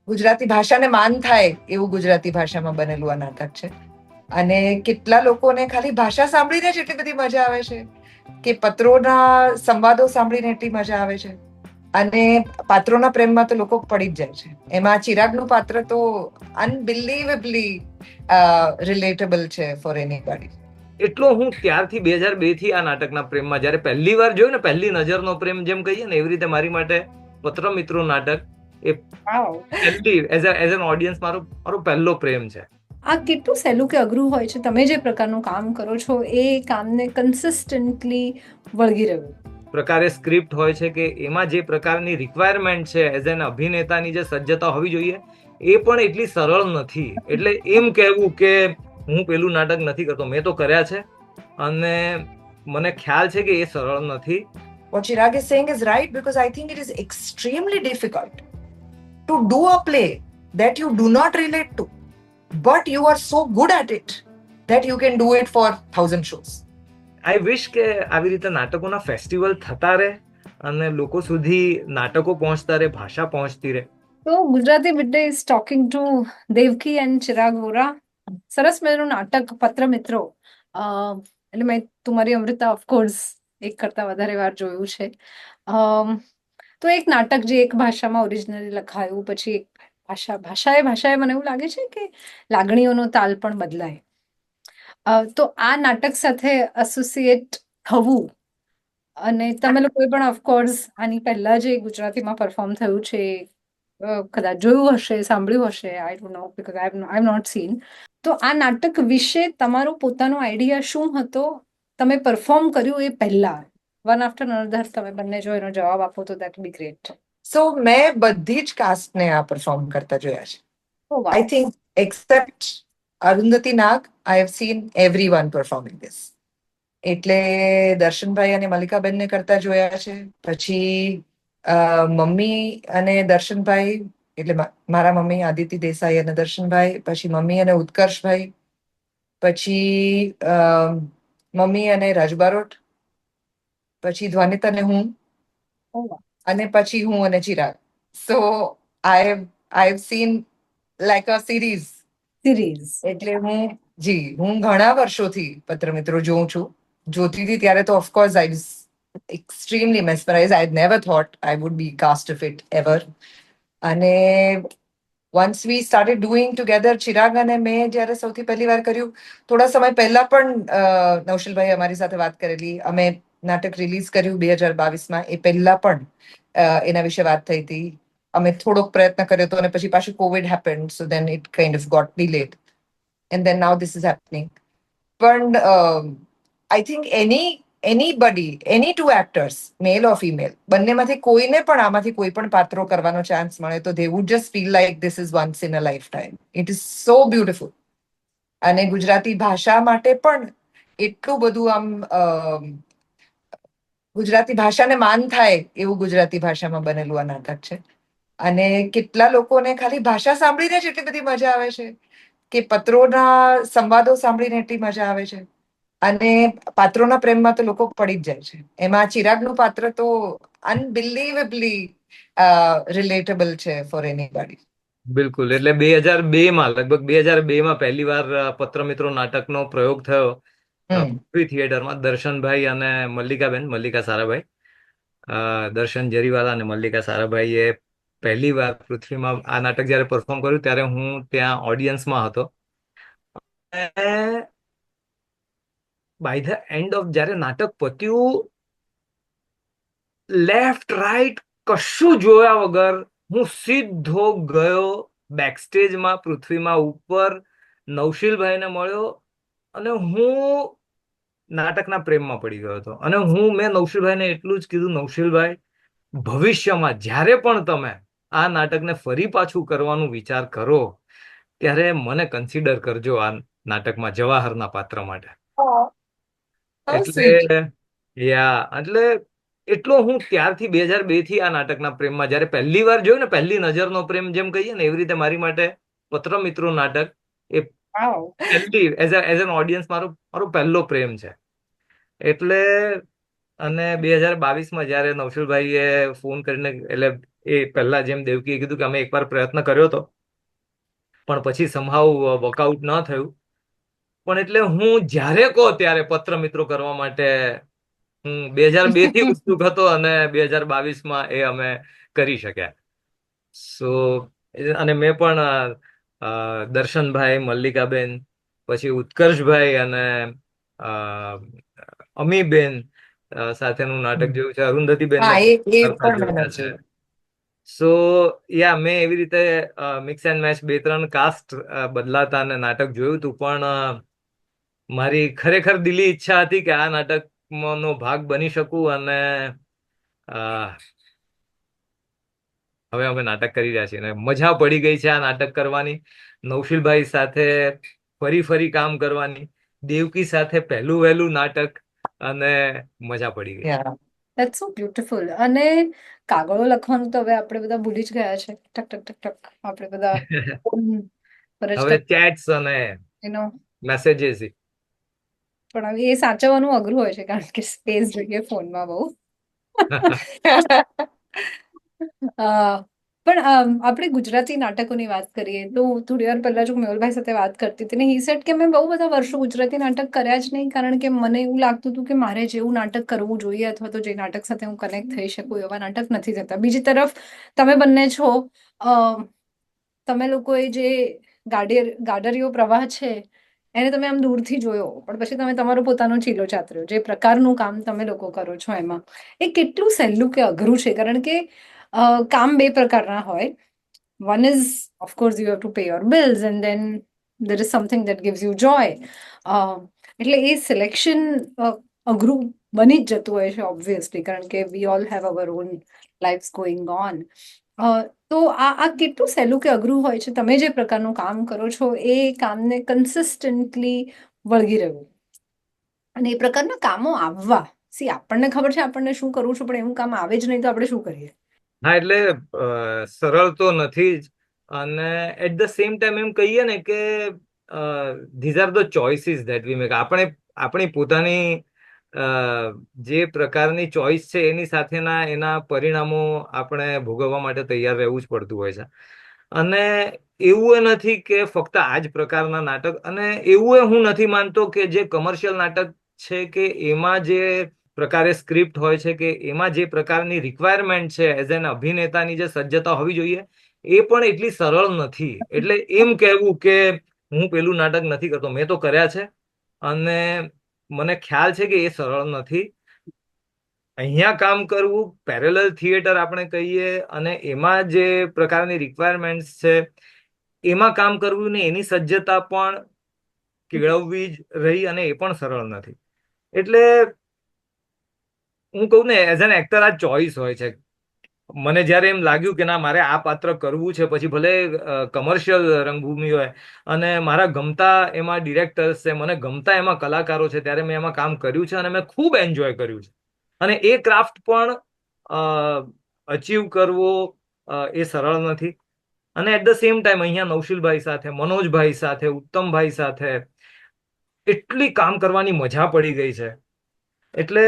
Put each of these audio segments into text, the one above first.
ગુજરાતી ભાષાને માન થાય એવું ગુજરાતી ભાષામાં બનેલું આ નાટક છે. અને કેટલા લોકોને ખાલી ભાષા સાંભળીને જ એટલી બધી મજા આવે છે કે પત્રોના સંવાદો સાંભળીને એટલી મજા આવે છે. અને પાત્રોના પ્રેમમાં તો લોકો પડી જ જાય છે. એમાં ચિરાગનું પાત્ર તો અનબિલીવેબલી રિલેટેબલ છે ફોર એનીબડી. એટલો હું ત્યારથી 2002 થી આ નાટકના પ્રેમમાં, જ્યારે પહેલી વાર જોયું ને, પહેલી નજરનો પ્રેમ જેમ કહીએ ને, એવી રીતે મારી માટે પત્ર મિત્રો નાટક એ પહેલી એઝ એન ઓડિયન્સ મારો પહેલો પ્રેમ છે. આ કેટલું સહેલું કે અઘરું હોય છે તમે જે પ્રકારનું કામ કરો છો એ કામને કન્સિસ્ટન્ટલી વળગી રહ્યું પ્રકારે સ્ક્રિપ્ટ હોય છે કે એમાં જે પ્રકારની રિક્વાયરમેન્ટ છે એઝ એન અભિનેતાની જે સજ્જતા હોવી જોઈએ એ પણ એટલી સરળ નથી. એટલે એમ કહેવું કે હું પેલું નાટક નથી કરતો, મેં તો કર્યા છે અને મને ખ્યાલ છે કે એ સરળ નથી. What Chirag is saying is right, because I think it is extremely difficult to do a play that you do not relate to, but you are so good at it that you can do it for 1,000 shows. આઈ વિશ કે આવી રીતે નાટકોના festival થતા રહે અને લોકો સુધી નાટકો પહોંચતા રહે, ભાષા પહોંચતી રહે. તો Gujarati midday is talking two Devaki and Chirag Vora. સરસ મજાનું નાટક પત્ર મિત્રો. એટલે મેં તુમારી અમૃતા ઓફકોર્સ એક કરતા વધારે વાર જોયું છે. તો એક નાટક જે એક ભાષામાં ઓરિજિનલી લખાયું, પછી એક ભાષાએ મને એવું લાગે છે કે લાગણીઓનો તાલ પણ બદલાય. તો આ નાટક સાથે એસોસિએટ થવું, અને તમે લોકોએ પણ ઓફકોર્સ આની પહેલા જે ગુજરાતીમાં પરફોર્મ થયું છે કદાચ જોયું હશે, સાંભળ્યું હશે, I don't know because I have not seen. તો આ નાટક વિશે તમારો પોતાનો આઈડિયા શું હતો તમે પરફોર્મ કર્યું એ પહેલા? વન આફ્ટર અનધર તમે બંને જો એનો જવાબ આપો તો દેટ બી ગ્રેટ. સો મેં બધી જ કાસ્ટને આ પરફોર્મ કરતા જોયા છે. I think except Arundhati Nag, I have seen everyone performing this. એટલે દર્શનભાઈ અને મલ્લિકાબેનને કરતા જોયા છે. પછી મમ્મી અને દર્શનભાઈ, એટલે મારા મમ્મી આદિત્ય દેસાઈ અને દર્શનભાઈ, પછી મમ્મી અને ઉત્કર્ષભાઈ, પછી મમ્મી અને રાજબારોટ, પછી ધ્વનિત અને હું, અને પછી હું અને Chirag. So I have seen like a series. એટલે હું ઘણા વર્ષોથી પત્ર મિત્રો જોઉં છું. જોતી હતી ત્યારે તો of course I was extremely mesmerized. I had never thought I would be cast of it ever. અને once we started doing together, Chirag અને મેં જ્યારે સૌથી પહેલી વાર કર્યું, થોડા સમય પહેલા પણ નૌશલભાઈ અમારી સાથે વાત કરેલી. અમે નાટક રિલીઝ કર્યું 2022માં, એ પહેલા પણ એના વિશે વાત થઈ હતી. અમે થોડોક પ્રયત્ન કર્યો હતો અને પછી પાછું covid happened, so then it kind of got delayed and then now this is happening. પણ I think any two actors, male or female, બંનેમાંથી કોઈને પણ આમાંથી કોઈ પણ પાત્રો કરવાનો ચાન્સ મળે તો દે wood just feel like this is once in a life time. It is so beautiful. અને ગુજરાતી ભાષા માટે પણ એટલું બધું આમ ગુજરાતી ભાષાને માન થાય એવું ગુજરાતી ભાષામાં બનેલું આ નાટક છે. અને કેટલા લોકોને ખાલી ભાષા સાંભળીને જ એટલી બધી મજા આવે છે કે પત્રોના સંવાદો સાંભળીને એટલી મજા આવે છે. અને પાત્રોના પ્રેમમાં તો લોકો પડી જ જાય છે. એમાં ચિરાગનું પાત્ર તો અનબિલીવેબલી રિલેટેબલ છે ફોર એનીબડી. બિલકુલ. એટલે 2002માં, લગભગ 2002માં પહેલી વાર પત્ર મિત્રો નાટકનો પ્રયોગ થયો થિયેટરમાં. દર્શનભાઈ અને મલ્લિકા સારાભાઈ, દર્શન જરીવાલા અને મલ્લિકા સારાભાઈએ પહેલી વાર પૃથ્વીમાં આ નાટક જયારે પરફોર્મ કર્યું ત્યારે હું ત્યાં ઓડિયન્સમાં હતો. બાય ધ એન્ડ ઓફ જયારે નાટક પત્યું, લેફ્ટ રાઈટ કશું જોયા વગર હું સીધો ગયો બેકસ્ટેજમાં, પૃથ્વીમાં ઉપર નૌશીલભાઈને મળ્યો અને હું નાટકના પ્રેમમાં પડી ગયો હતો. અને મેં નૌશીલભાઈને એટલું જ કીધું, નૌશીલભાઈ, ભવિષ્યમાં જ્યારે પણ તમે આ નાટકને ફરી પાછું કરવાનું વિચાર કરો ત્યારે મને કન્સિડર કરજો આ નાટકમાં જવાહરના પાત્ર માટે. એટલે એટલો હું ત્યારથી 2002 થી આ નાટકના પ્રેમમાં, જ્યારે પહેલી વાર જોયું ને, પહેલી નજરનો પ્રેમ જેમ કહીએ ને, એવી રીતે મારી માટે પત્ર મિત્રો નાટક એ પહેલી એઝ એન ઓડિયન્સ મારો પહેલો પ્રેમ છે. એટલે અને 2022માં જયારે નૌશલભાઈએ ફોન કરીને, એટલે એ પહેલા જેમ દેવકીએ કીધું કે અમે એકવાર પ્રયત્ન કર્યો હતો પણ પછી સમહાવ વર્કઆઉટ ન થયું. પણ એટલે હું જ્યારે કહો ત્યારે પત્ર મિત્રો કરવા માટે હું 2002 થી ઉત્સુક હતો અને 2022માં એ અમે કરી શક્યા. સો અને મેં પણ દર્શનભાઈ, મલ્લિકાબેન, પછી ઉત્કર્ષભાઈ અને અ, અમીબેન સાથેનું નાટક જોયું છે, અરુંધતીબેન હા, એ કરતા પણ મને જોયા છે. જોયું. સો યા મેં એવી રીતે મિક્સ એન્ડ મેચ 2-3 કાસ્ટ બદલાતા અને નાટક જોયું હતું. પણ મારી ખરેખર દિલી ઈચ્છા હતી કે આ નાટકનો ભાગ બની શકું અને અ, હવે અમે નાટક કરી રહ્યા છીએ અને મજા પડી ગઈ છે આ નાટક કરવાની, નૌશીલભાઈ સાથે ફરી કામ કરવાની, દેવકી સાથે પહેલું વહેલું નાટક, અને મજા પડી ગઈ. Yeah. That's so beautiful. અને કાગળો લખવાનું તો હવે આપણે બધા ભૂલી જ ગયા છે. ટક ટક ટક ટક આપણે બધા ફોન પર જ હવે ચેટ્સ અને એનો મેસેજીસ. પણ હવે એ સાચવવાનું અઘરું હોય છે કારણ કે સ્પેસ જોઈએ ફોનમાં બહુ. પણ આપણે ગુજરાતી નાટકોની વાત કરીએ તો થોડી વાર પહેલા જો મેહુલભાઈ સાથે વાત કરતી હતી ને હી સેડ કે મેં બહુ બધા વર્ષો ગુજરાતી નાટક કર્યા જ નહીં કારણ કે મને એવું લાગતું હતું કે મારે જેવું નાટક કરવું જોઈએ અથવા તો જે નાટક સાથે હું કનેક્ટ થઈ શકું એવા નાટક નથી થતા. બીજી તરફ તમે બંને છો, તમે લોકોએ જે ગાડરિયો પ્રવાહ છે એને તમે આમ દૂરથી જોયો પણ પછી તમે તમારો પોતાનો ચીલો ચાતર્યો. જે પ્રકારનું કામ તમે લોકો કરો છો એમાં એ કેટલું સહેલું કે અઘરું છે કારણ કે કામ બે પ્રકારના હોય. One is, of course, you have to pay your bills, and then there is something that gives you joy. એટલે એ સિલેક્શન અઘરું બની જ જતું હોય છે ઓબ્વિયસલી કારણ કે we all have our on lifes going on. તો આ કેટલું સહેલું કે અઘરું હોય છે તમે જે પ્રકારનું કામ કરો છો એ કામને કન્સિસ્ટન્ટલી વળગી રહેવું અને એ પ્રકારના કામો આવવા. સી આપણને ખબર છે આપણને શું કરવું છે પણ એવું કામ આવે જ નહીં તો આપણે શું કરીએ. હા, એટલે સરળ તો નથી જ, અને એટ ધ સેમ ટાઈમ એમ કહીએ ને કે these are the choices that we make. આપણી પોતાની જે પ્રકારની ચોઇસ છે એની સાથેના એના પરિણામો આપણે ભોગવવા માટે તૈયાર રહેવું જ પડતું હોય છે. અને એવું એ નથી કે ફક્ત આ જ પ્રકારના નાટક, અને એવું એ હું નથી માનતો કે જે કમર્શિયલ નાટક છે કે એમાં જે પ્રકારે સ્ક્રિપ્ટ હોય છે કે એમાં જે પ્રકારની રિક્વાયરમેન્ટ છે એઝ એન અભિનેતાની જે સજ્જતા હોવી જોઈએ એ પણ એટલી સરળ નથી. એટલે એમ કહેવું કે હું પેલું નાટક નથી કરતો, મેં તો કર્યા છે અને મને ખ્યાલ છે કે એ સરળ નથી. અહીંયા કામ કરવું, પેરેલલ થિયેટર આપણે કહીએ, અને એમાં જે પ્રકારની રિક્વાયરમેન્ટ્સ છે એમાં કામ કરવું ને એની સજ્જતા પણ કેળવવી જ રહી, અને એ પણ સરળ નથી. એટલે હું કહું ને, એઝ એન એક્ટર આ ચોઇસ હોય છે. મને જ્યારે એમ લાગ્યું કે ના મારે આ પાત્ર કરવું છે, પછી ભલે કમર્શિયલ રંગભૂમિ હોય અને મારા ગમતા એમાં ડિરેક્ટર્સ છે, મને ગમતા એમાં કલાકારો છે, ત્યારે મેં એમાં કામ કર્યું છે અને મેં ખૂબ એન્જોય કર્યું છે. અને એ ક્રાફ્ટ પણ અચીવ કરવો એ સરળ નથી. અને એટ ધ સેમ ટાઈમ અહીંયા નૌશીલભાઈ સાથે, મનોજભાઈ સાથે, ઉત્તમભાઈ સાથે એટલી કામ કરવાની મજા પડી ગઈ છે. એટલે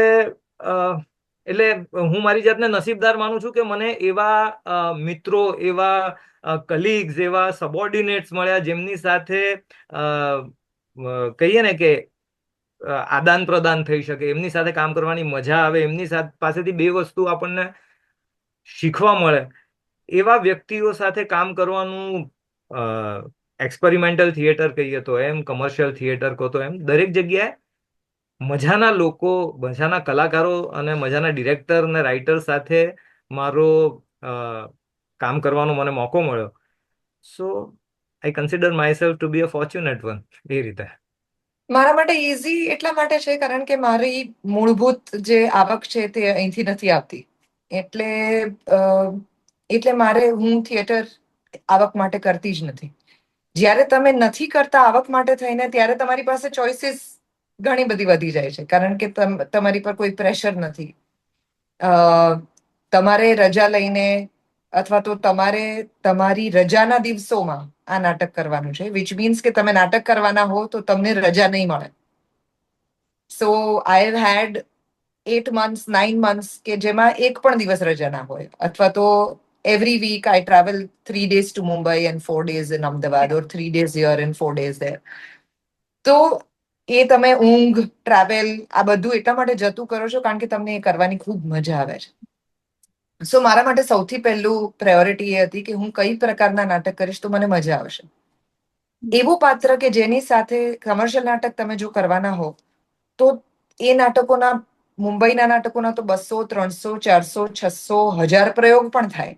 હું મારી જાતને નસીબદાર માનું છું કે મને એવા મિત્રો, એવા કલીગ્સ, એવા સબોર્ડિનેટ્સ મળ્યા જેમની સાથે કહીએ ને કે આદાન પ્રદાન થઈ શકે, એમની સાથે કામ કરવાની મજા આવે, એમની પાસેથી બે વસ્તુ આપણને શીખવા મળે. એવા વ્યક્તિઓ સાથે કામ કરવાનું, એક્સપેરિમેન્ટલ થિયેટર કહીએ તો એમ, કમર્શિયલ થિયેટર કહો તો એમ, દરેક જગ્યાએ મજાના લોકો, મજાના કલાકારો અને મજાના ડિરેક્ટર અને રાઇટર સાથે મારો કામ કરવાનો મને મોકો મળ્યો. So I consider myself to be a fortunate one. એ રીતે મારા માટે ઇઝી એટલા માટે છે કારણ કે મારી મૂળભૂત જે આવક છે તે અહીંથી નથી આવતી. એટલે મારે હું થિયેટર આવક માટે કરતી જ નથી. જ્યારે તમે નથી કરતા આવક માટે થઈને ત્યારે તમારી પાસે ચોઇસીસ ઘણી બધી વધી જાય છે કારણ કે તમારી પર કોઈ પ્રેશર નથી. તમારે રજા લઈને અથવા તો તમારે તમારી રજાના દિવસોમાં આ નાટક કરવાનું છે, વિચ મીન્સ કે તમે નાટક કરવાના હો તો તમને રજા નહીં મળે. સો I have head 8 months 9 months કે જેમાં એક પણ દિવસ રજા ના હોય, અથવા તો every week I travel 3 days to Mumbai and 4 days in Ahmedabad, or 3 days here and 4 days there. તો એ તમે ઊંઘ, ટ્રાવેલ, આ બધું એટલા માટે જતું કરો છો કારણ કે તમને એ કરવાની ખૂબ મજા આવે છે. સો મારા માટે સૌથી પહેલું પ્રાયોરિટી એ હતી કે હું કઈ પ્રકારના નાટક કરીશ તો મને મજા આવશે. એવું પાત્ર કે જેની સાથે કમર્શિયલ નાટક તમે જો કરવાના હો તો એ નાટકોના, મુંબઈના નાટકોના તો 200, 300, 400, 600, 1000 પ્રયોગ પણ થાય.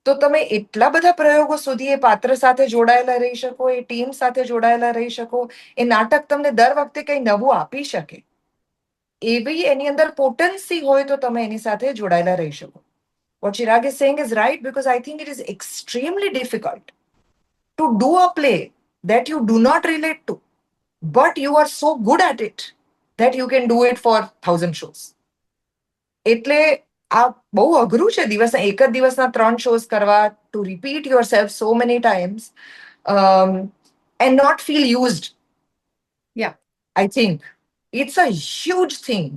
તો તમે એટલા બધા પ્રયોગો સુધી એ પાત્ર સાથે જોડાયેલા રહી શકો, એ ટીમ સાથે જોડાયેલા રહી શકો, એ નાટક તમને દર વખતે કંઈ નવું આપી શકે, એવી એની અંદર પોટેન્સી હોય તો તમે એની સાથે જોડાયેલા રહી શકો. What Chirag is saying is right, because I think it is extremely difficult to do a play that you do not relate to, but you are so good at it that you can do it for 1,000 shows. એટલે આ બહુ અઘરું છે દિવસના એક જ દિવસના 3 shows કરવા, to repeat yourself so many times and not feel used. Yeah. I think it's a huge thing.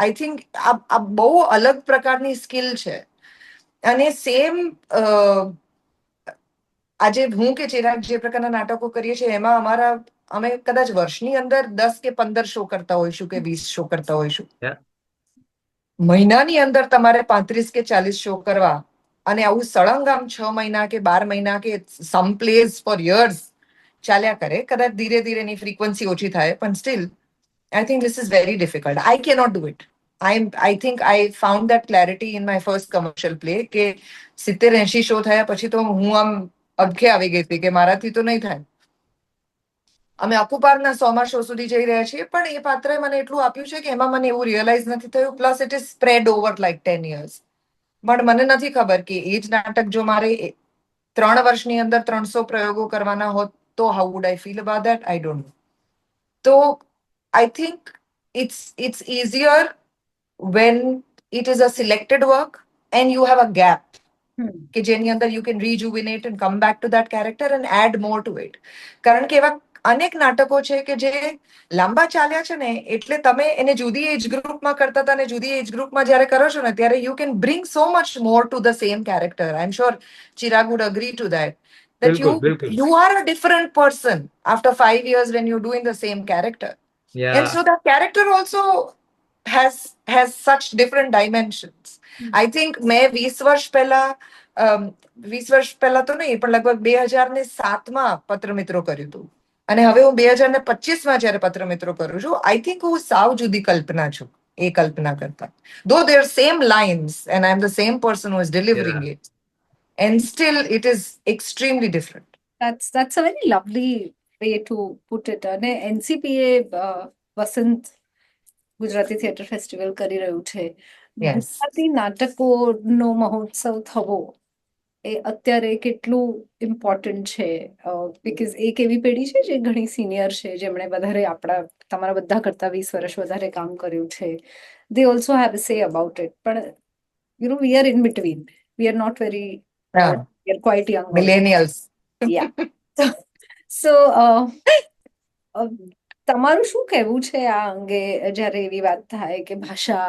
I think આ બહુ અલગ પ્રકારની સ્કિલ છે. અને સેમ આજે હું કે ચિરાગ જે પ્રકારના નાટકો કરીએ છીએ એમાં અમે કદાચ વર્ષની અંદર 10 કે 15 શો કરતા હોઈશું કે 20 શો કરતા હોઈશું. Yeah. મહિનાની અંદર તમારે 35 કે 40 શો કરવા, અને આવું સળંગ આમ 6 મહિના કે 12 મહિના કે સમ પ્લેસ ફોર યર્સ ચાલ્યા કરે. કદાચ ધીરે ધીરે એની ફ્રીક્વન્સી ઓછી થાય, પણ steel I think this is very difficult. I cannot do it. I think I found that clarity in my first commercial play કે 70-80 શો થયા પછી તો હું આમ અબખે આવી ગઈ હતી કે મારાથી તો નહીં થાય. અમે અકુપારના 100મા શો સુધી જઈ રહ્યા છીએ, પણ એ પાત્રએ મને એટલું આપ્યું છે કે એમાં મને એવું રિયલાઇઝ નથી થયું. Plus it is spread over like 10 years. But મને નથી ખબર કે એ જ નાટક જો મારે 3 વર્ષની અંદર 300 પ્રયોગો કરવાના હોત તો how would I feel about that? I don't નો. તો I think it's easier when it is a selected work and you have a gap. કે જેની અંદર you can rejuvenate and come back to that character and add more to it. કારણ કે એવા અનેક નાટકો છે કે જે લાંબા ચાલ્યા છે ને, એટલે તમે એને જુદી એજ ગ્રુપમાં કરતા હતા ને જુદી એજ ગ્રુપમાં જ્યારે કરો છો ને ત્યારે you can bring so much more to the same character. I'm sure Chirag would agree to that. That બિલકુલ. you are a different person after 5 years when you're doing the same character. Yeah. And so that character also has such different dimensions. I think મેં 20 વર્ષ પહેલા 20 વર્ષ પહેલા તો નહીં, પણ લગભગ 2007માં પત્રમિત્રો કર્યું હતું, અને હવે હું 2025માં જ્યારે પત્રમિત્રો કરું છું, આઈ થિંક હું સાવ જુદી કલ્પના છું એ કલ્પના કરતા. Though they are same lines and I'm the same person who is delivering it, and still it is extremely different. That's a very lovely way to put it. અને NCPA વસંત Gujarati theatre festival કરી રહ્યું છે. Yes. Gujarati નાટકોનો મહોત્સવ થવો એ અત્યારે કેટલું important છે? Because એક એવી પેઢી છે જે ઘણી સિનિયર છે, જેમણે વધારે તમારા બધા કરતા 20 વર્ષ વધારે કામ કર્યું છે. They also have a say about it. પણ we are in between. We are not very Yeah. we are quite young. Millennials. Yeah. So તમારું શું કહેવું છે આ અંગે જ્યારે એવી વાત થાય કે ભાષા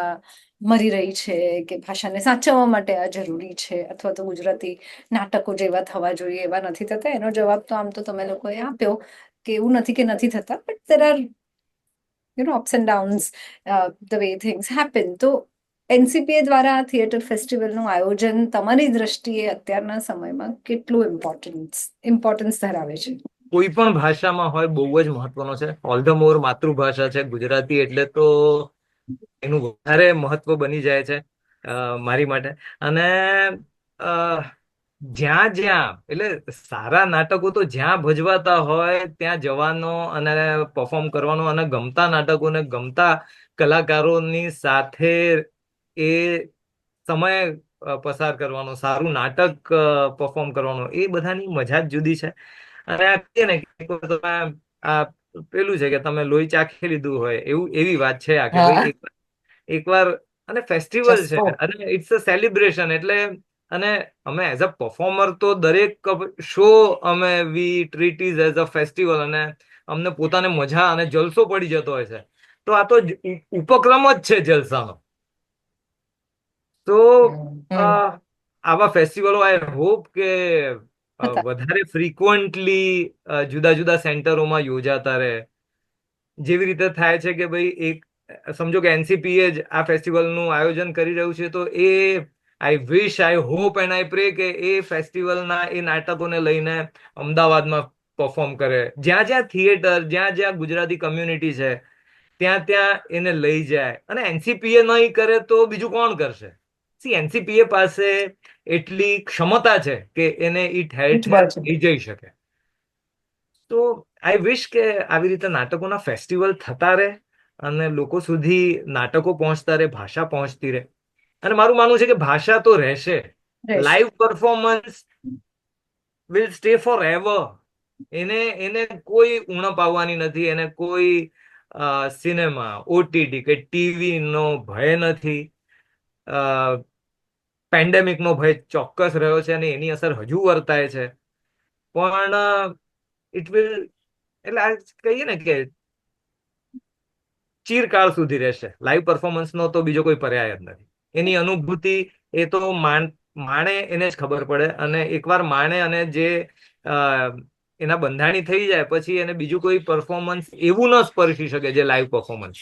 મરી રહી છે, કે ભાષાને સાચવવા માટે આ જરૂરી છે, અથવા તો ગુજરાતી નાટકો જેવા થવા જોઈએ એવા નથી થતા? એનો જવાબ તો આમ તો તમે લોકોએ આપ્યો કે એવું નથી કે નથી થતા, but there are ups and downs, the way things happen. તો NCPA દ્વારા આ થિયેટર ફેસ્ટિવલનું આયોજન તમારી દ્રષ્ટિએ અત્યારના સમયમાં કેટલું ઇમ્પોર્ટન્સ ધરાવે છે? કોઈ પણ ભાષામાં હોય બહુ જ મહત્વનો છે. ઓલ ધ મોર માતૃભાષા છે ગુજરાતી, એટલે તો એનું વધારે મહત્વ બની જાય છે મારી માટે. અને જ્યાં એટલે સારા નાટકો તો જ્યાં ભજવાતા હોય ત્યાં જવાનો અને પરફોર્મ કરવાનો, અને ગમતા નાટકોને ગમતા કલાકારોની સાથે એ સમય પસાર કરવાનો, સારું નાટક પરફોર્મ કરવાનો, એ બધાની મજા જ જુદી છે. અને આ કહે ને તમે આ પેલું છે કે તમે લોહી ચાખી લીધું હોય એવી વાત છે આ કે ભાઈ એકવાર, અને ફેસ્ટિવલ છે અને ઇટ્સ અ સેલિબ્રેશન. એટલે અને અમે એઝ અ પરફોર્મર તો દરેક શો અમે we treat is as a festival, અને અમને પોતાને મજા અને જલસો પડી જતો હોય છે. તો આ તો ઉપક્રમ જ છે જલસાનો. તો આવા ફેસ્ટિવલો આઈ હોપ કે હતા. વધારે ફ્રીક્વન્ટલી જુદા જુદા સેન્ટરોમાં યોજાતા રહે. જેવી રીતે થાય છે કે ભાઈ એક સમજો કે એનસીપીએ જ આ ફેસ્ટિવલનું આયોજન કરી રહ્યું છે, તો એ આઈ વિશ, આઈ હોપ એન્ડ આઈ પ્રે કે એ ફેસ્ટિવલના એ નાટકોને લઈને અમદાવાદમાં પરફોર્મ કરે. જ્યાં જ્યાં થિયેટર, જ્યાં જ્યાં ગુજરાતી કમ્યુનિટી છે, ત્યાં ત્યાં એને લઈ જાય. અને એનસીપીએ નહીં કરે તો બીજું કોણ કરશે? સી, એનસીપીએ પાસે એટલી ક્ષમતા છે કે એને ઈ ઠેર ઠેર લઈ જઈ શકે. તો આઈ વિશ કે આવી રીતે નાટકોના ફેસ્ટિવલ થતા રહે અને લોકો સુધી નાટકો પહોંચતા રહે, ભાષા પહોંચતી રહે. અને મારું માનવું છે કે ભાષા તો રહેશે. Live performance will stay four ever. એને કોઈ ઉણપ આવવાની નથી, એને કોઈ સિનેમા, ઓટીટી કે ટીવી નો ભય નથી. પેન્ડેમિક નો ભય ચોક્કસ રહ્યો છે અને એની અસર હજુ વર્તાય છે. પણ ઇટ વિલ, એટલે આ કહીએ ને કે ચિરકાળ સુધી રહેશે. લાઈવ પરફોર્મન્સનો તો બીજો કોઈ પર્યાય જ નથી. એની અનુભૂતિ એ તો માણે એને જ ખબર પડે. અને એકવાર માણે અને જે એના બંધાણી થઈ જાય પછી એને બીજું કોઈ પરફોર્મન્સ એવું ન સ્પર્શી શકે જે live performance.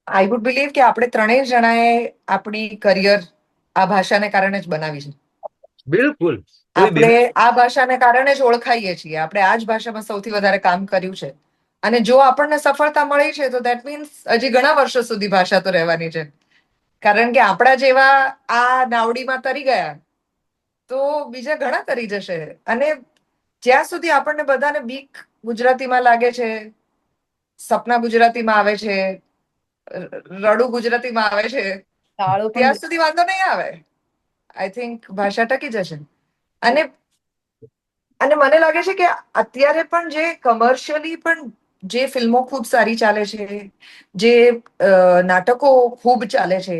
I would believe કે આપણે ત્રણેય જણાએ આપણી કરિયર આ ભાષાને કારણે જ બનાવી છે. બિલકુલ. આપણે આ ભાષાને કારણે જ ઓળખાઈએ છીએ. આપણે આ જ ભાષામાં સૌથી વધારે કામ કર્યું છે. અને જો આપણને સફળતા મળી છે તો દેટ મીન્સ હજી ઘણા વર્ષો સુધી ભાષા તો રહેવાની છે. કારણ કે આપણા જેવા આ નાવડીમાં તરી ગયા તો બીજા ઘણા તરી જશે. અને જ્યાં સુધી આપણને બધાને બીક ગુજરાતીમાં લાગે છે, સપના ગુજરાતીમાં આવે છે, રડું ગુજરાતીમાં આવે છે, ત્યાં સુધી વાંધો નહીં આવે. આઈ થિંક ભાષા ટકી જશે. અને મને લાગે છે કે અત્યારે પણ જે કમર્શિયલી પણ જે ફિલ્મો ખૂબ સારી ચાલે છે, જે નાટકો ખૂબ ચાલે છે,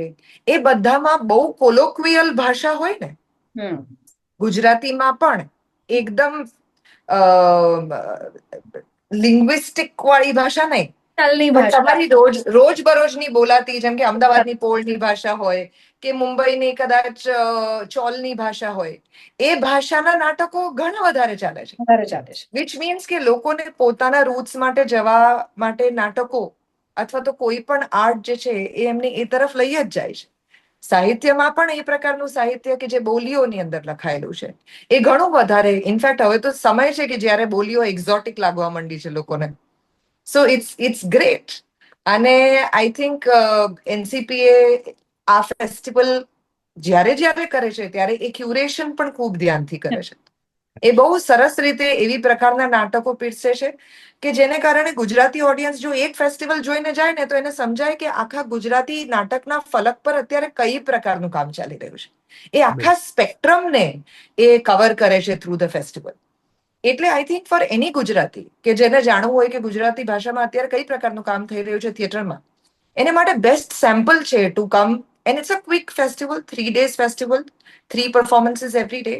એ બધામાં બહુ કોલોક્વિયલ ભાષા હોય ને. ગુજરાતીમાં પણ એકદમ લિંગ્વિસ્ટિક વાળી ભાષા નહીં, પણ તમારી રોજબરોજની બોલાતી, જેમ કે અમદાવાદની પોળની ભાષા હોય કે મુંબઈની કદાચ ચોલની ભાષા હોય, એ ભાષાના નાટકો ઘણા વધારે ચાલે છે. વિચ મીન્સ કે લોકોને પોતાના રૂટ્સ માટે જવા માટે નાટકો અથવા તો કોઈ પણ આર્ટ જે છે એ એમને એ તરફ લઈ જ જાય છે. સાહિત્યમાં પણ એ પ્રકારનું સાહિત્ય કે જે બોલીઓની અંદર લખાયેલું છે એ ઘણું વધારે, ઇનફેક્ટ હવે તો સમય છે કે જ્યારે બોલીઓ એક્ઝોટિક લાગવા માંડી છે લોકોને. So it's great. અને આઈ થિંક એનસીપીએ આ ફેસ્ટિવલ જ્યારે જ્યારે કરે છે ત્યારે એ ક્યુરેશન પણ ખૂબ ધ્યાનથી કરે છે. એ બહુ સરસ રીતે એવી પ્રકારના નાટકો પીરસે છે કે જેને કારણે ગુજરાતી ઓડિયન્સ જો એક ફેસ્ટિવલ જોઈને જાય ને તો એને સમજાય કે આખા ગુજરાતી નાટકના ફલક પર અત્યારે કઈ પ્રકારનું કામ ચાલી રહ્યું છે. એ આખા સ્પેક્ટ્રમને એ કવર કરે છે થ્રુ ધ ફેસ્ટિવલ. એટલે આઈ થિંક ફોર એની ગુજરાતી કે જેને જાણવું હોય કે ગુજરાતી ભાષામાં અત્યારે કઈ પ્રકારનું કામ થઈ રહ્યું છે થિયેટરમાં, એને માટે બેસ્ટ સેમ્પલ છે to come. And it's a quick festival, 3 days festival, 3 performances every day,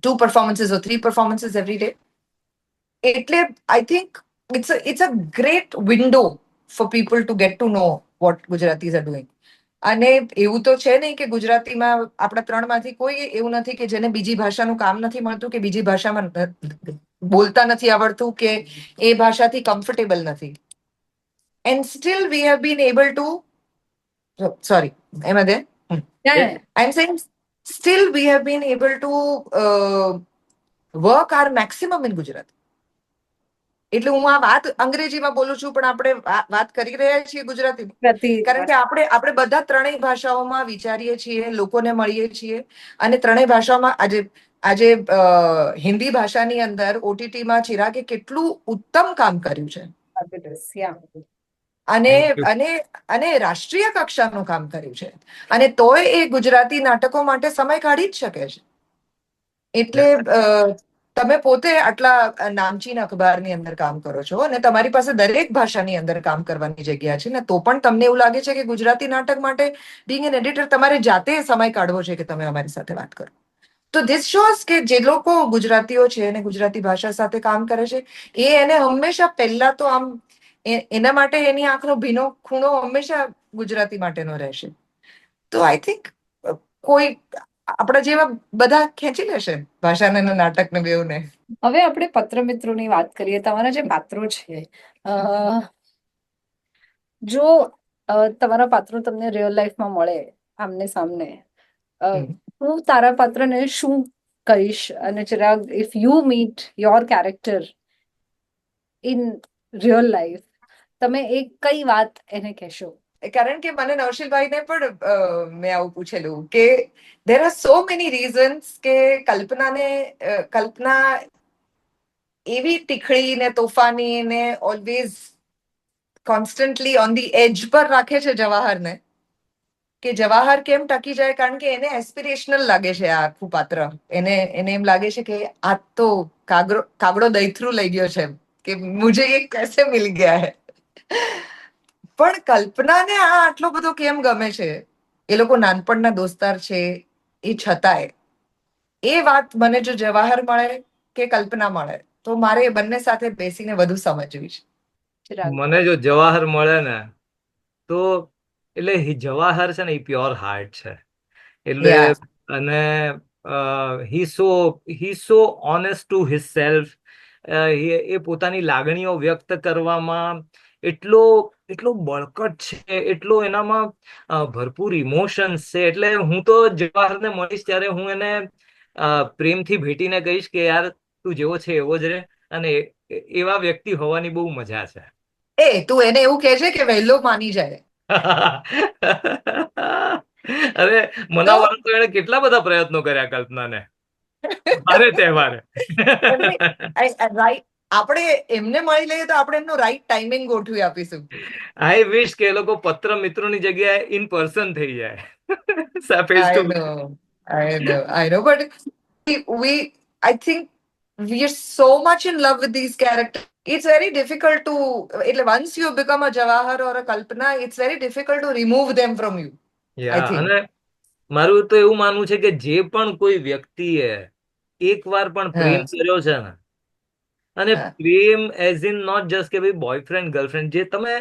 2 performances or 3 performances every day. એટલે I think it's a great window for people to get to know what Gujaratis are doing. અને એવું તો છે નહીં કે ગુજરાતીમાં આપણા ત્રણમાંથી કોઈ એવું નથી કે જેને બીજી ભાષાનું કામ નથી મળતું, કે બીજી ભાષામાં બોલતા નથી આવડતું, કે એ ભાષાથી કમ્ફર્ટેબલ નથી. And still we have been able to, sorry, એમ દે I am saying still we have been able to work our maximum in Gujarati. એટલે હું આ વાત અંગ્રેજીમાં બોલું છું પણ આપણે વાત કરી રહ્યા છીએ ગુજરાતીમાં, કારણ કે આપણે બધા ત્રણેય ભાષાઓમાં વિચારીએ છીએ, લોકોને મળીએ છીએ. અને ત્રણેય ભાષાઓમાં આજે હિન્દી ભાષાની અંદર ઓટીટીમાં ચિરાગે કેટલું ઉત્તમ કામ કર્યું છે. અને રાષ્ટ્રીય કક્ષાનું કામ કર્યું છે. અને તોય એ ગુજરાતી નાટકો માટે સમય કાઢી જ શકે છે. એટલે તમે પોતે આટલા નામચીન અખબારની અંદર કામ કરો છો અને તમારી પાસે દરેક ભાષાની અંદર કામ કરવાની જગ્યા છે ને, તો પણ તમને એવું લાગે છે કે ગુજરાતી નાટક માટે બીંગ એન એડિટર તમારે જાતે સમય કાઢવો છે કે તમે અમારી સાથે વાત કરો. તો ધીસ શોઝ કે જે લોકો ગુજરાતીઓ છે અને ગુજરાતી ભાષા સાથે કામ કરે છે એ એને હંમેશા પહેલા તો આમ એના માટે એની આંખનો ભીનો ખૂણો હંમેશા ગુજરાતી માટેનો રહેશે. તો આઈ થિંક કોઈ આપણા જેવા બધા ખેંચી લેશે ભાષાને અને નાટકને બેઉને. હવે આપણે પત્ર મિત્રોની વાત કરીએ. તમારા જે પાત્રો છે, જો તમારા પાત્રો તમને રિયલ લાઈફમાં મળે આમને સામને, હું તારા પાત્રને શું કહીશ? અને Chirag, if you meet your character in real life, તમે એ કઈ વાત એને કહેશો? કારણ કે મને નૌશીલભાઈને પણ મેં આવું પૂછેલું કે there are so many reasons કે કલ્પના એવી તીખડી ને તોફાની ને always constantly on the edge પર રાખે છે જવાહરને, કે જવાહર કેમ ટકી જાય, કારણ કે એને એસ્પિરેશનલ લાગે છે આ આખું પાત્ર. એને એમ લાગે છે કે આ તો કાગડો દૈથરું લઈ ગયો છે, કે મુझे ये कैसे मिल गया है. પણ કલ્પનાને આ આટલો બધો કેમ ગમે છે, એ લોકો નાનપણના દોસ્તાર છે એ છતાંય, એ વાત મને જો જવાહર મળે કે કલ્પના મળે તો મારે એ બંને સાથે બેસીને વધુ સમજવી છે. ચિરાગ? મને જો જવાહર મળે ને તો એટલે જવાહર છે ને એ પ્યોર હાર્ટ છે. એટલે Yeah. અને હી સો ઓનેસ્ટ ટુ હિઝ સેલ્ફ. એ પોતાની લાગણીઓ વ્યક્ત કરવામાં એટલો એટલો બળકટ છે, એટલો એનામાં ભરપૂર ઇમોશન્સ છે. એટલે હું તો જવાહરને મળીશ ત્યારે હું એને પ્રેમથી ભેટીને કહીશ કે યાર તું જેવો છે એવો જ રહે, અને એવા વ્યક્તિ હોવાની બહુ મજા છે. તું એને એવું કહે છે કે વહેલો માની જાય. અરે મનાવવાનું તો એને કેટલા બધા પ્રયત્નો કર્યા કલ્પનાને અરે તહેવારે. રાઈટ, આપણે એમને મળી લઈએ તો આપણે એમનો રાઈટ ટાઈમિંગ ગોઠવી આપીશું. આઈ વિશ કે એ લોકો પત્ર મિત્રોની જગ્યાએ ઇન પર્સન થઈ જાય. I know, but I think we are so much in love with these characters. It's very difficult to, once you become a Jawahar or a Kalpana, it's very difficult to remove them from you. I think. અને મારું તો એવું માનવું છે કે જે પણ કોઈ વ્યક્તિએ એકવાર પણ પ્રેમ કર્યો છે ને, અને પ્રેમ એઝ ઇન નોટ જસ્ટ કે ભાઈ બોયફ્રેન્ડ ગર્લફ્રેન્ડ, જે તમે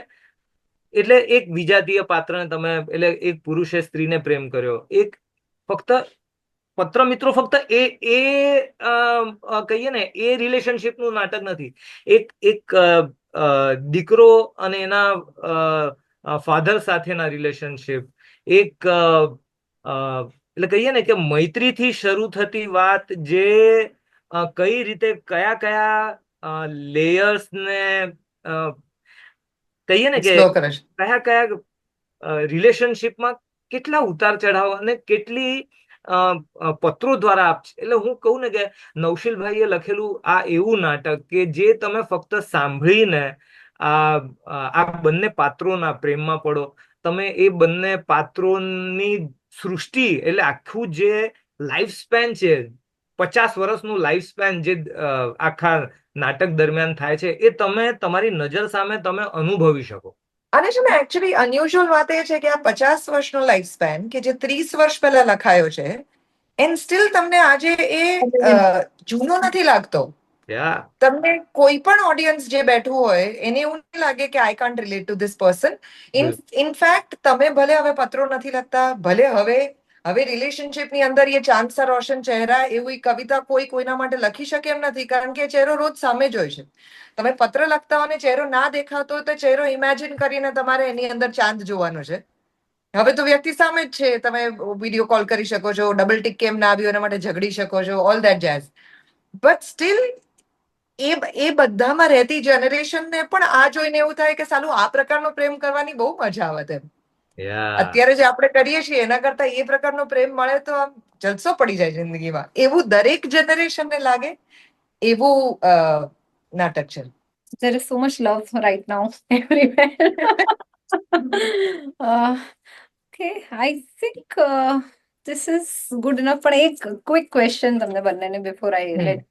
એટલે એક વિજાતીય પાત્રને તમે, એટલે એક પુરુષે સ્ત્રીને પ્રેમ કર્યો, એક ફક્ત પત્ર મિત્રો ફક્ત કહીએ ને એ રિલેશનશિપનું નાટક નથી. એક દીકરો અને એના ફાધર સાથેના રિલેશનશિપ, એક એટલે કહીએ ને કે મૈત્રીથી શરૂ થતી વાત, જે કઈ રીતે કયા કયા લેયર્સ ને કહીએ ને કે કયા કયા રિલેશનશિપમાં કેટલા ઉતાર ચઢાવ અને કેટલી પત્રો દ્વારા આપ. એટલે હું કહું ને કે નૌશીલભાઈએ લખેલું આ એવું નાટક કે જે તમે ફક્ત સાંભળીને આ બંને પાત્રોના પ્રેમમાં પડો. તમે એ બંને પાત્રોની સૃષ્ટિ, એટલે આખું જે લાઈફ સ્પેન છે, 50 વર્ષનું લાઈફ સ્પેન જે આખા નાટક દરમિયાન થાય છે, એ તમે તમારી નજર સામે તમે અનુભવી શકો. અને છે ને એકચ્યુઅલી અનયુઝ્યુઅલ વાત એ છે કે આ 50 વર્ષનો લાઈફ સ્પેન કે જે 30 વર્ષ પહેલા લખાયો છે, એન્ડ સ્ટીલ તમને આજે એ જૂનો નથી લાગતો. તમને કોઈ પણ ઓડિયન્સ જે બેઠું હોય એને એવું નહીં લાગે કે I can't relate two this person. In fact તમે ભલે હવે પત્રો નથી લખતા, ભલે હવે રિલેશનશિપની અંદર એ ચાંદ સા રોશન ચહેરા એવી કવિતા કોઈના માટે લખી શકે એમ નથી, કારણ કે ચહેરો રોજ સામે જ હોય છે. તમે પત્ર લખતા હોય ને ચહેરો ના દેખાતો હોય તો ચહેરો ઇમેજિન કરીને તમારે એની અંદર ચાંદ જોવાનો છે. હવે તો વ્યક્તિ સામે જ છે, તમે વિડીયો કોલ કરી શકો છો, ડબલ ટિક કેમ ના આવ્યું એના માટે ઝઘડી શકો છો, all that jazz. But still એ બધામાં રહેતી જનરેશનને પણ આ જોઈને એવું થાય કે સાલું આ પ્રકારનો પ્રેમ કરવાની બહુ મજા આવે એમ. અત્યારે જે આપણે કરીએ છીએ એના કરતા એ પ્રકારનો પ્રેમ મળે તો આમ જલસો પડી જાય જિંદગીમાં, એવું દરેક જનરેશનને લાગે એવું નાટક છે. There is so much love right now everywhere. Okay, I think this is good enough. પણ એક ક્વિક ક્વેશ્ચન તમને બંનેને બિફોર આઈ લેટ.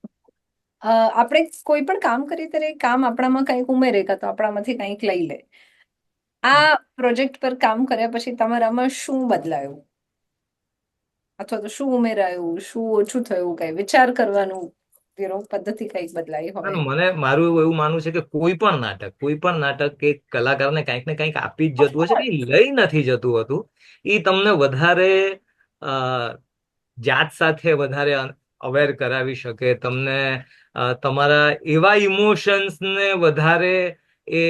આપણે કોઈ પણ કામ કરીએ ત્યારે કામ આપણામાં કંઈક ઉમેરે કાં તો આપણામાંથી કંઈક લઈ લે. આ પ્રોજેક્ટ પર કામ કર્યા પછી તમારામાં શું બદલાયું, અથવા તો શું ઉમેરાયું, શું ઓછું થયું, કઈ વિચાર કરવાનું પદ્ધતિ કઈક બદલાઈ હોય? મને મારું એવું માનવું છે કે કોઈ પણ નાટક એક કલાકારને કંઈક ને કંઈક આપી જ જતું હોય છે, લઈ નથી જતું હતું. એ તમને વધારે જાત સાથે વધારે અવેર કરાવી શકે, તમને તમારા એવા ઇમોશન્સને વધારે એ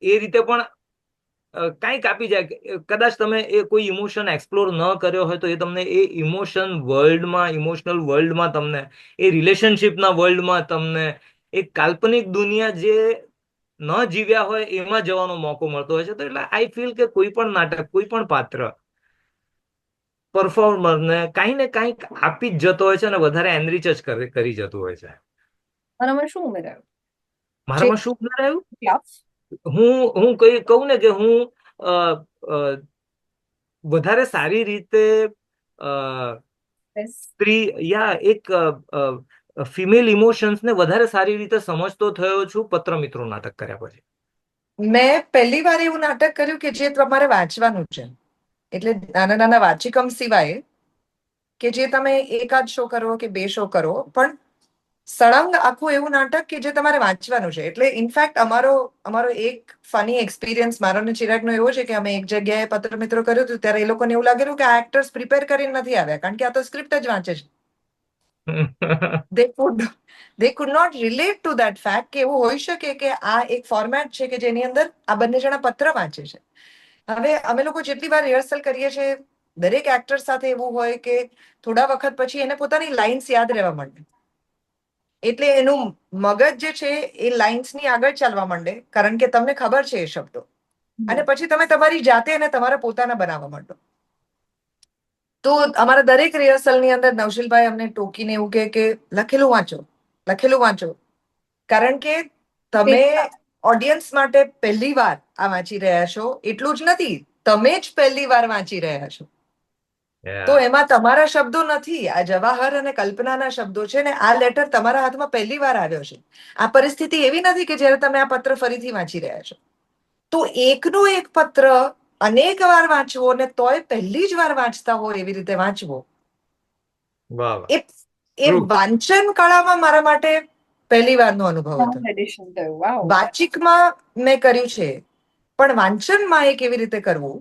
રીતે પણ કાંઈક આપી જાય કદાચ તમે એ કોઈ ઇમોશન એક્સપ્લોર ન કર્યો હોય તો એ તમને એ ઇમોશનલ વર્લ્ડમાં તમને એ રિલેશનશિપના વર્લ્ડમાં તમને એક કાલ્પનિક દુનિયા જે ન જીવ્યા હોય એમાં જવાનો મોકો મળતો હોય છે. તો એટલે આઈ ફીલ કે કોઈ પણ નાટક, કોઈ પણ પાત્ર પરફોર્મરને કાંઈ ને કાંઈક આપી જ જતો હોય છે અને વધારે એનરીચ જ કરી જતું હોય છે. મારામાં શું ઉમેરાયું? મારામાં શું ઉમેરાયું? ક્લાસ હું કહું ને કે હું વધારે સારી રીતે સ્ત્રી એક ફિમેલ ઇમોશન્સ ને વધારે સારી રીતે સમજતો થયો છું પત્ર મિત્રો નાટક કર્યા પછી. મેં પહેલી વાર એવું નાટક કર્યું કે જે તમારે વાંચવાનું છે, એટલે નાના નાના વાચિકમ સિવાય કે જે તમે એકાદ શો કરો કે 2 શો કરો, પણ સળંગ આખું એવું નાટક કે જે તમારે વાંચવાનું છે. એટલે ઇનફેક્ટ અમારો એક ફની એક્સપિરિયન્સ મારો ને ચિરાગનો એવો છે કે અમે એક જગ્યાએ પત્ર મિત્રો કર્યું હતું ત્યારે એ લોકોને એવું લાગેલું કે આ એક્ટર્સ પ્રિપેર કરીને નથી આવ્યા, કારણ કે આ તો સ્ક્રિપ્ટ જ વાંચે છે. they could not relate to that fact કે એવું હોઈ શકે કે આ એક ફોર્મેટ છે કે જેની અંદર આ બંને જણા પત્ર વાંચે છે. હવે અમે લોકો જેટલી વાર રિહર્સલ કરીએ છીએ, દરેક એક્ટર સાથે એવું હોય કે થોડા વખત પછી એને પોતાની લાઇન્સ યાદ રહેવા માંડે, એટલે એનું મગજ જે છે એ લાઇન્સની આગળ ચાલવા માંડે, કારણ કે તમને ખબર છે એ શબ્દો, અને પછી તમે તમારી જાતે એને તમારા પોતાના બનાવવા માંડો. તો અમારા દરેક રિહર્સલની અંદર નવશીલભાઈ અમને ટોકીને એવું કહે કે લખેલું વાંચો, કારણ કે તમે ઓડિયન્સ માટે પહેલી વાર આ વાંચી રહ્યા છો એટલું જ નથી, તમે જ પહેલી વાર વાંચી રહ્યા છો. તો એમાં તમારા શબ્દો નથી, આ જવાહર અને કલ્પનાના શબ્દો છે, ને આ લેટર તમારા હાથમાં પહેલી વાર આવ્યો છે. આ પરિસ્થિતિ એવી નથી કે જ્યારે તમે આ પત્ર ફરીથી વાંચી રહ્યા છો. તો એકનો એક પત્ર અનેક વાર વાંચવો અને તોય પહેલી જ વાર વાંચતા હોય એવી રીતે વાંચવો, એ વાંચન કળામાં મારા માટે પહેલી વારનો અનુભવ હતો. વાચિકમાં મેં કર્યું છે, પણ વાંચનમાં એ કેવી રીતે કરવું,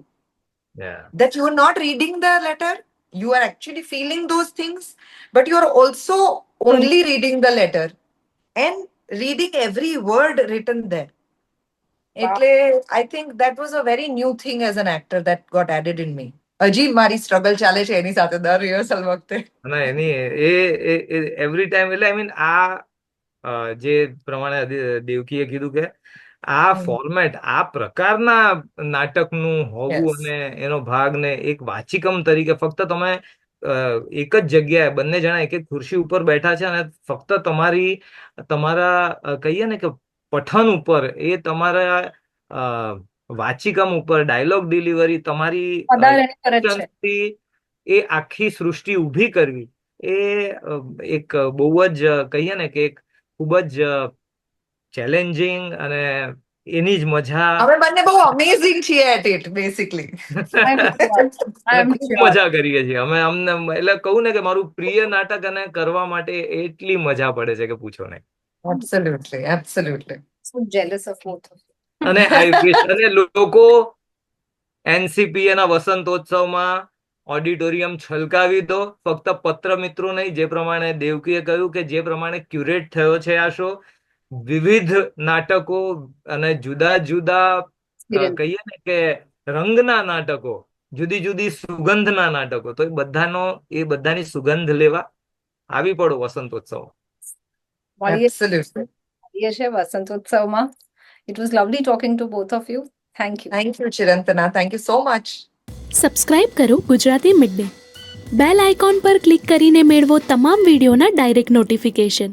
that you are not reading the letter, you are actually feeling those things, but you are also only reading the letter and reading every word written there. એટલે I think that was a very new thing as an actor that got added in me. હજી મારી struggle ચાલે છે એની સાથે દર rehearsal વખતે. ના એની every time, એટલે આઈ મીન આ જે પ્રમાણે દેવકીએ કીધું કે આ ફોર્મેટ, આ પ્રકારના નાટકનું હોવું અને એનો ભાગ ને એક વાચિકમ તરીકે ફક્ત તમે એક જ જગ્યાએ બંને જણા એક એક ખુરશી ઉપર બેઠા છે અને ફક્ત તમારા કહીએ ને કે પઠન ઉપર, એ તમારા વાચિકમ ઉપર, ડાયલોગ ડિલિવરી તમારી એ આખી સૃષ્ટિ ઊભી કરવી, એ એક બહુ જ કહીએ ને કે એક ખૂબ જ ચેલેન્જિંગ અને એની જ મજા. અમે બંને બહુ અમેઝિંગ છીએ એટ ઇટ બેસિકલી. ખૂબ મજા કરીએ છીએ અમે. અમને એટલે કહું ને કે મારું પ્રિય નાટક અને કરવા માટે એટલી મજા પડે છે કે પૂછો નહીં. Absolutely. So jealous of both of you. અને અને લોકો NCPA ના વસંતોત્સવમાં ઓડિટોરિયમ છલકાવી દો. ફક્ત પત્ર મિત્રો નહીં, જે પ્રમાણે દેવકીએ કહ્યું કે જે પ્રમાણે ક્યુરેટ થયો છે આ શો, વિવિધ નાટકો અને જુદા જુદા કહીએ ને કે રંગના નાટકો, જુદી જુદી સુગંધના નાટકો, તો એ બધાની સુગંધ લેવા આવી પડો વસંતોત્સવ. વસંતોત્સવમાં. It was lovely talking to both of you. Thank you. Thank you, Chirantana. Thank you so much. Subscribe કરો Gujarati mid day. Bell icon પર ક્લિક કરીને મેળવો તમામ વિડીયોના ડાયરેક્ટ નોટિફિકેશન.